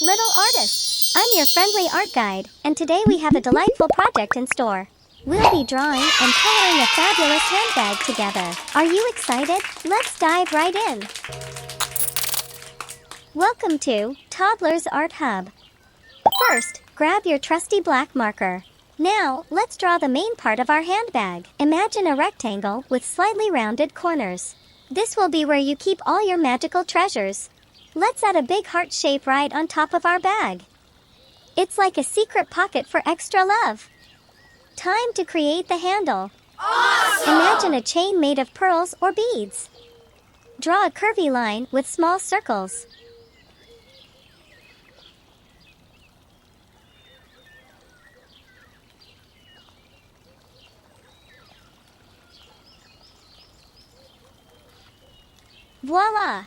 little artists! I'm your friendly art guide, and today we have a delightful project in store. We'll be drawing and coloring a fabulous handbag together. Are you excited? Let's dive right in. Welcome to Toddler's Art Hub. First, grab your trusty black marker. Now, let's draw the main part of our handbag. Imagine a rectangle with slightly rounded corners. This will be where you keep all your magical treasures. Let's add a big heart shape right on top of our bag. It's like a secret pocket for extra love. Time to create the handle. Awesome! Imagine a chain made of pearls or beads. Draw a curvy line with small circles. Voila!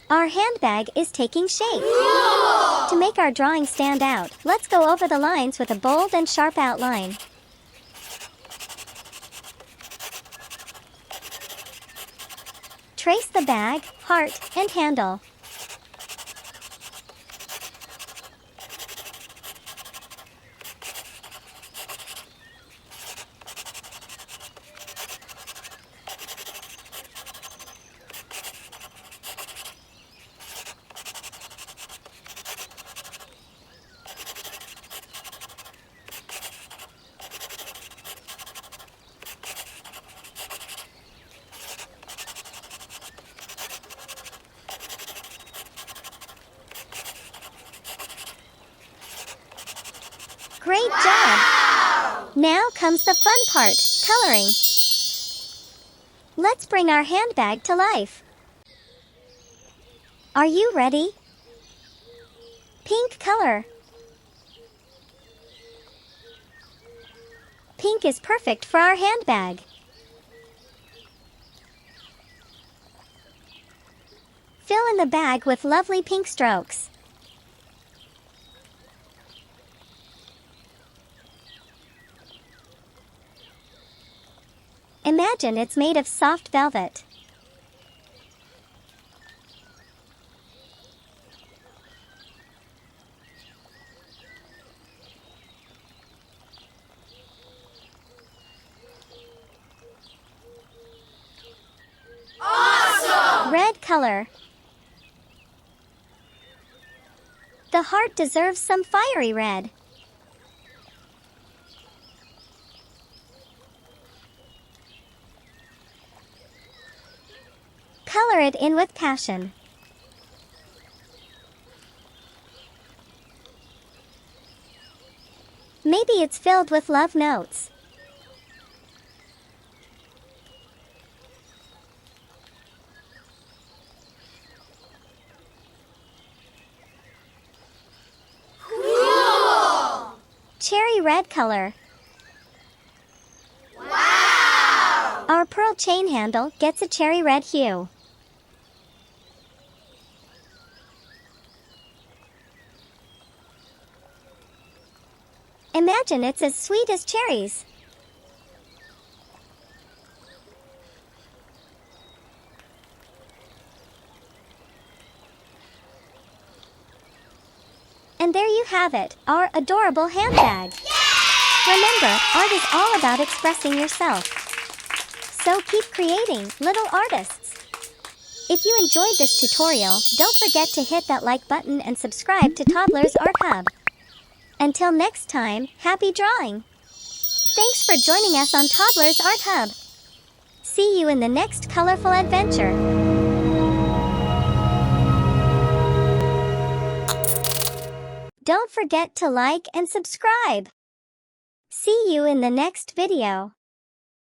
Our handbag is taking shape. Cool! To make our drawing stand out, let's go over the lines with a bold and sharp outline. Trace the bag, heart, and handle. Great job! Now comes the fun part, coloring. Let's bring our handbag to life. Are you ready? Pink color. Pink is perfect for our handbag. Fill in the bag with lovely pink strokes. Imagine it's made of soft velvet. Awesome! Red color. The heart deserves some fiery red. Color it in with passion. Maybe it's filled with love notes. Cool! Cherry red color. Wow! Our pearl chain handle gets a cherry red hue. Imagine it's as sweet as cherries. And there you have it, our adorable handbag. Remember, art is all about expressing yourself. So keep creating, little artists. If you enjoyed this tutorial, don't forget to hit that like button and subscribe to Toddler's Art Hub. Until next time, happy drawing! Thanks for joining us on Toddler's Art Hub. See you in the next colorful adventure. Don't forget to like and subscribe. See you in the next video.